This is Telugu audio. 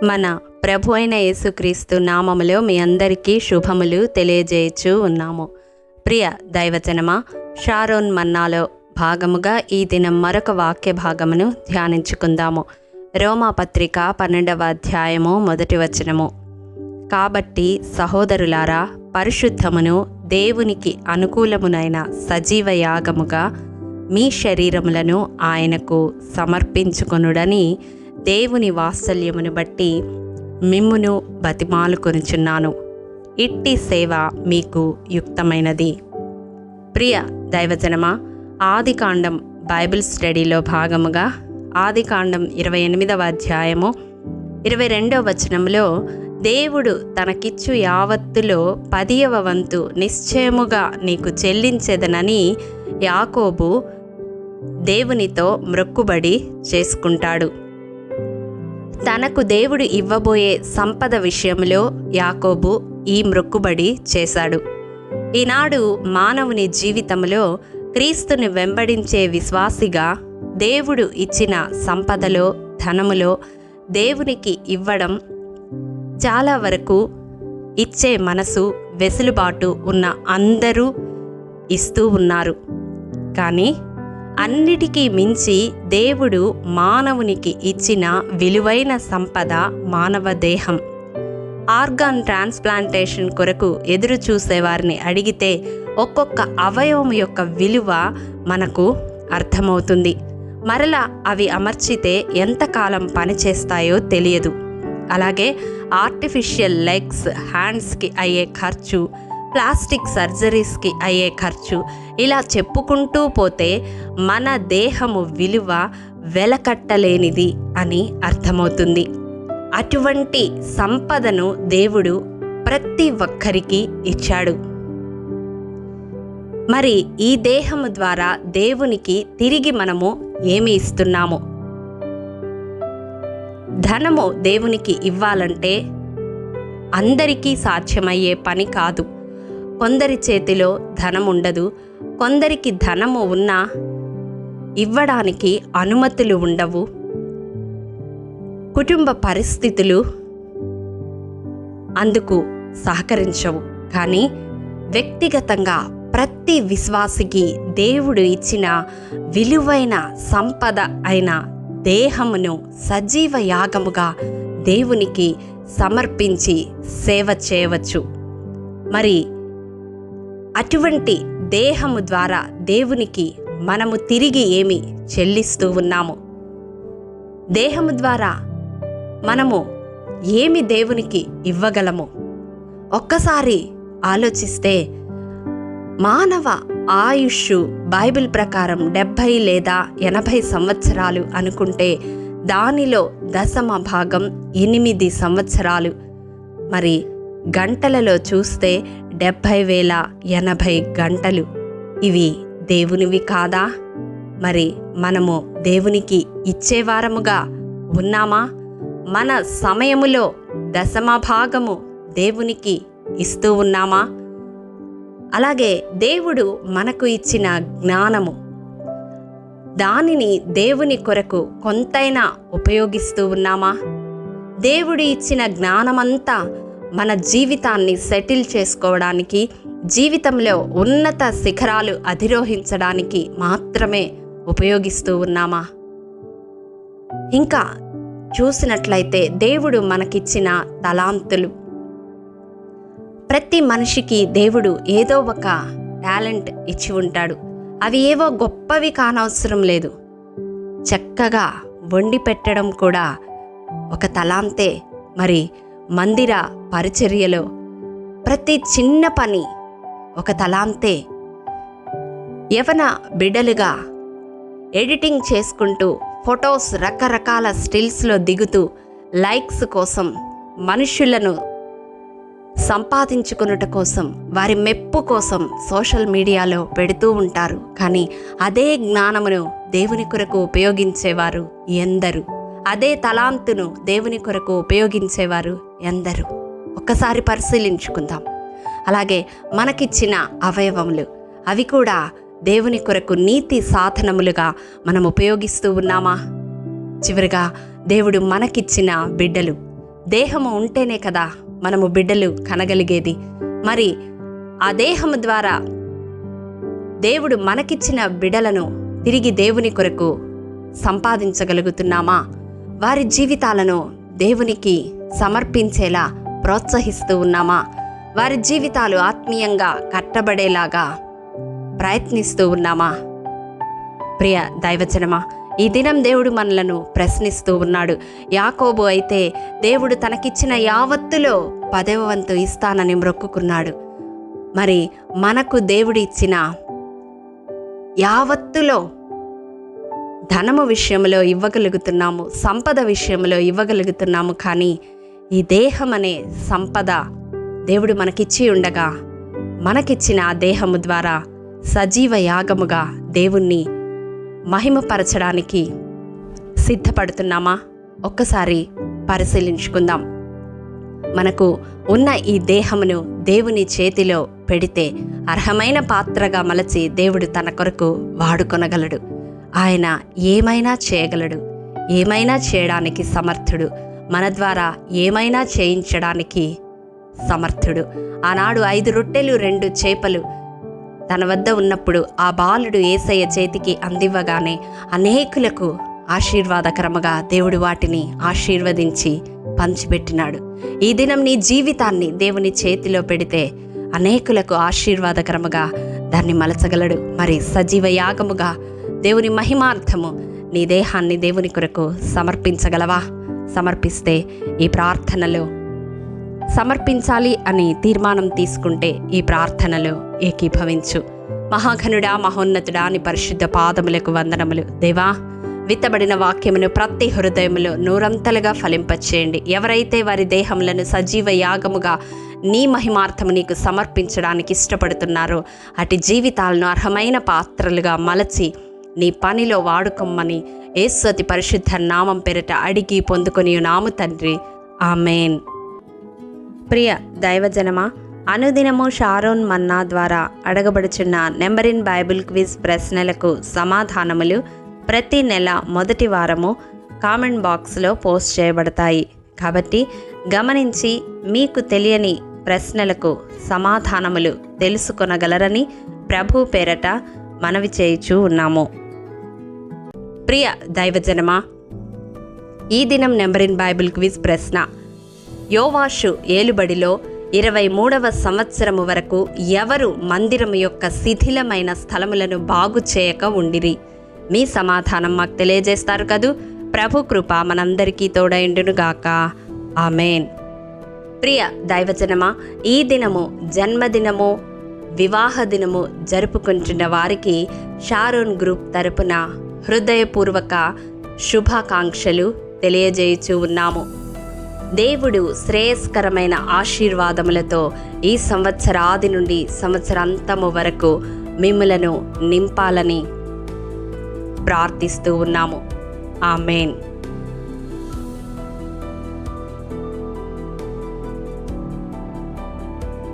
మన ప్రభు అయిన యేసుక్రీస్తు నామములో మీ అందరికీ శుభములు తెలియజేయచ్చు ఉన్నాము. ప్రియ దైవజనమా, షారోన్ మన్నాలో భాగముగా ఈ దినం మరొక వాక్య భాగమును ధ్యానించుకుందాము. రోమాపత్రిక 12వ అధ్యాయము 1వ వచనము. కాబట్టి సహోదరులారా, పరిశుద్ధమును దేవునికి అనుకూలమునైన సజీవ యాగముగా మీ శరీరములను ఆయనకు సమర్పించుకొనుడని దేవుని వాత్సల్యమును బట్టి మిమ్మును బతిమాలుకొనుచున్నాను. ఇట్టి సేవ మీకు యుక్తమైనది. ప్రియ దైవజనమా, ఆదికాండం బైబిల్ స్టడీలో భాగముగా ఆదికాండం 28వ అధ్యాయము 22వ వచనంలో దేవుడు తనకిచ్చు యావత్తులో 10వ వంతు నిశ్చయముగా నీకు చెల్లించెదనని యాకోబు దేవునితో మ్రొక్కుబడి చేసుకుంటాడు. తనకు దేవుడు ఇవ్వబోయే సంపద విషయంలో యాకోబు ఈ మ్రొక్కుబడి చేశాడు. ఈనాడు మానవుని జీవితంలో క్రీస్తుని వెంబడించే విశ్వాసిగా దేవుడు ఇచ్చిన సంపదలో, ధనములో దేవునికి ఇవ్వడం చాలా వరకు ఇచ్చే మనసు, వెసులుబాటు ఉన్న అందరూ ఇస్తూ ఉన్నారు. కానీ అన్నిటికీ మించి దేవుడు మానవునికి ఇచ్చిన విలువైన సంపద మానవ దేహం. ఆర్గాన్ ట్రాన్స్ప్లాంటేషన్ కొరకు ఎదురు చూసేవారిని అడిగితే ఒక్కొక్క అవయవం యొక్క విలువ మనకు అర్థమవుతుంది. మరలా అవి అమర్చితే ఎంతకాలం పనిచేస్తాయో తెలియదు. అలాగే ఆర్టిఫిషియల్ లెగ్స్, హ్యాండ్స్కి అయ్యే ఖర్చు, ప్లాస్టిక్ సర్జరీస్కి అయ్యే ఖర్చు, ఇలా చెప్పుకుంటూ పోతే మన దేహము విలువ వెలకట్టలేనిది అని అర్థమవుతుంది. అటువంటి సంపదను దేవుడు ప్రతి ఒక్కరికి ఇచ్చాడు. మరి ఈ దేహము ద్వారా దేవునికి తిరిగి మనము ఏమి ఇస్తున్నాము? ధనము దేవునికి ఇవ్వాలంటే అందరికీ సాధ్యమయ్యే పని కాదు. కొందరి చేతిలో ధనం ఉండదు, కొందరికి ధనము ఉన్నా ఇవ్వడానికి అనుమతులు ఉండవు, కుటుంబ పరిస్థితులు అందుకు సహకరించవు. కానీ వ్యక్తిగతంగా ప్రతి విశ్వాసికి దేవుడు ఇచ్చిన విలువైన సంపద అయిన దేహమును సజీవ యాగముగా దేవునికి సమర్పించి సేవ చేయవచ్చు. మరి అటువంటి దేహము ద్వారా దేవునికి మనము తిరిగి ఏమి చెల్లిస్తూ ఉన్నాము? దేహము ద్వారా మనము ఏమి దేవునికి ఇవ్వగలము? ఒక్కసారి ఆలోచిస్తే మానవ ఆయుష్ బైబిల్ ప్రకారం 70 లేదా 80 సంవత్సరాలు అనుకుంటే దానిలో 1/10 8 సంవత్సరాలు. మరి గంటలలో చూస్తే 70,080 గంటలు. ఇవి దేవునివి కాదా? మరి మనము దేవునికి ఇచ్చేవారముగా ఉన్నామా? మన సమయములో 1/10 దేవునికి ఇస్తూ ఉన్నామా? అలాగే దేవుడు మనకు ఇచ్చిన జ్ఞానము, దానిని దేవుని కొరకు కొంతైనా ఉపయోగిస్తూ ఉన్నామా? దేవుడు ఇచ్చిన జ్ఞానమంతా మన జీవితాన్ని సెటిల్ చేసుకోవడానికి, జీవితంలో ఉన్నత శిఖరాలు అధిరోహించడానికి మాత్రమే ఉపయోగిస్తూ ఉన్నామా? ఇంకా చూసినట్లయితే దేవుడు మనకిచ్చిన తలాంతులు, ప్రతి మనిషికి దేవుడు ఏదో ఒక టాలెంట్ ఇచ్చి ఉంటాడు. అవి ఏవో గొప్పవి కానవసరం లేదు. చక్కగా వండి పెట్టడం కూడా ఒక తలాంతే. మరి మందిర పరిచర్యలో ప్రతి చిన్న పని ఒక తలాంతే. యవన బిడ్డలుగా ఎడిటింగ్ చేసుకుంటూ ఫొటోస్ రకరకాల స్టిల్స్లో దిగుతూ లైక్స్ కోసం, మనుషులను సంపాదించుకున్నట కోసం, వారి మెప్పు కోసం సోషల్ మీడియాలో పెడుతూ ఉంటారు. కానీ అదే జ్ఞానమును దేవుని కొరకు ఉపయోగించేవారు ఎందరు? అదే తలాంతును దేవుని కొరకు ఉపయోగించేవారు ఎందరు? ఒక్కసారి పరిశీలించుకుందాం. అలాగే మనకిచ్చిన అవయవములు, అవి కూడా దేవుని కొరకు నీతి సాధనములుగా మనం ఉపయోగిస్తూ ఉన్నామా? చివరిగా దేవుడు మనకిచ్చిన బిడ్డలు, దేహము ఉంటేనే కదా మనము బిడ్డలు కనగలిగేది. మరి ఆ దేహము ద్వారా దేవుడు మనకిచ్చిన బిడ్డలను తిరిగి దేవుని కొరకు సంపాదించగలుగుతున్నామా? వారి జీవితాలను దేవునికి సమర్పించేలా ప్రోత్సహిస్తూ ఉన్నామా? వారి జీవితాలు ఆత్మీయంగా కట్టబడేలాగా ప్రయత్నిస్తూ ఉన్నామా? ప్రియ దైవజనమా, ఈ దినం దేవుడు మనలను ప్రశ్నిస్తూ ఉన్నాడు. యాకోబు అయితే దేవుడు తనకిచ్చిన యావత్తులో 10వ వంతు ఇస్తానని మొక్కుకున్నాడు. మరి మనకు దేవుడు ఇచ్చిన యావత్తులో ధనము విషయంలో ఇవ్వగలుగుతున్నాము, సంపద విషయంలో ఇవ్వగలుగుతున్నాము. కానీ ఈ దేహం అనే సంపద దేవుడు మనకిచ్చి ఉండగా మనకిచ్చిన ఆ దేహము ద్వారా సజీవ యాగముగా దేవుణ్ణి మహిమపరచడానికి సిద్ధపడుతున్నామా? ఒక్కసారి పరిశీలించుకుందాం. మనకు ఉన్న ఈ దేహమును దేవుని చేతిలో పెడితే అర్హమైన పాత్రగా మలచి దేవుడు తన కొరకు వాడుకొనగలడు. ఆయన ఏమైనా చేయగలడు, ఏమైనా చేయడానికి సమర్థుడు. మన ద్వారా ఏమైనా చేయించడానికి సమర్థుడు. ఆనాడు 5 రొట్టెలు 2 చేపలు తన వద్ద ఉన్నప్పుడు ఆ బాలుడు యేసయ్య చేతికి అందివ్వగానే అనేకులకు ఆశీర్వాదకరముగా దేవుడు వాటిని ఆశీర్వదించి పంచిపెట్టినాడు. ఈ దినం నీ జీవితాన్ని దేవుని చేతిలో పెడితే అనేకులకు ఆశీర్వాదకరముగా దాన్ని మలచగలడు. మరి సజీవ యాగముగా దేవుని మహిమార్థము నీ దేహాన్ని దేవుని కొరకు సమర్పించగలవా? సమర్పిస్తే ఈ ప్రార్థనలో సమర్పించాలి అని తీర్మానం తీసుకుంటే ఈ ప్రార్థనలో ఏకీభవించు. మహాఘనుడా, మహోన్నతుడా, నీ పరిశుద్ధ పాదములకు వందనములు. దేవా, విత్తబడిన వాక్యమును ప్రతి హృదయములో నూరంతలుగా ఫలింపచేయండి. ఎవరైతే వారి దేహములను సజీవ యాగముగా నీ మహిమార్థము నీకు సమర్పించడానికి ఇష్టపడుతున్నారో అటు జీవితాలను అర్హమైన పాత్రలుగా మలచి నీ పనిలో వాడుకోమని యేసు అతి పరిశుద్ధ నామం పేరిట అడిగి పొందుకొని నాము తండ్రి, ఆమేన్. ప్రియ దైవజనమా, అనుదినము షారోన్ మన్నా ద్వారా అడగబడుచున్న నెంబర్ ఇన్ బైబిల్ క్విజ్ ప్రశ్నలకు సమాధానములు ప్రతి నెల మొదటి వారము కామెంట్ బాక్స్లో పోస్ట్ చేయబడతాయి. కాబట్టి గమనించి మీకు తెలియని ప్రశ్నలకు సమాధానములు తెలుసుకొనగలరని ప్రభు పేరట మనవి చేయుచూ ఉన్నాము. ప్రియ దైవజనమా, ఈ దినం నెంబర్ ఇన్ బైబిల్ క్విజ్ ప్రశ్న: యోవాషు ఏలుబడిలో 23వ సంవత్సరము వరకు ఎవరు మందిరము యొక్క శిథిలమైన స్థలములను బాగు చేయక ఉండిరి? మీ సమాధానం మాకు తెలియజేస్తారు కదూ. ప్రభు కృప మనందరికీ తోడైండునుగాక. ఆమేన్. ప్రియ దైవజనమా, ఈ దినము జన్మదినము, వివాహ దినము జరుపుకుంటున్న వారికి షారోన్ గ్రూప్ తరపున హృదయపూర్వక శుభాకాంక్షలు తెలియజేయుచూ ఉన్నాము. దేవుడు శ్రేయస్కరమైన ఆశీర్వాదములతో ఈ సంవత్సరాది నుండి సంవత్సరాంతము వరకు మిమ్ములను నింపాలని ప్రార్థిస్తూ ఉన్నాము. ఆమేన్.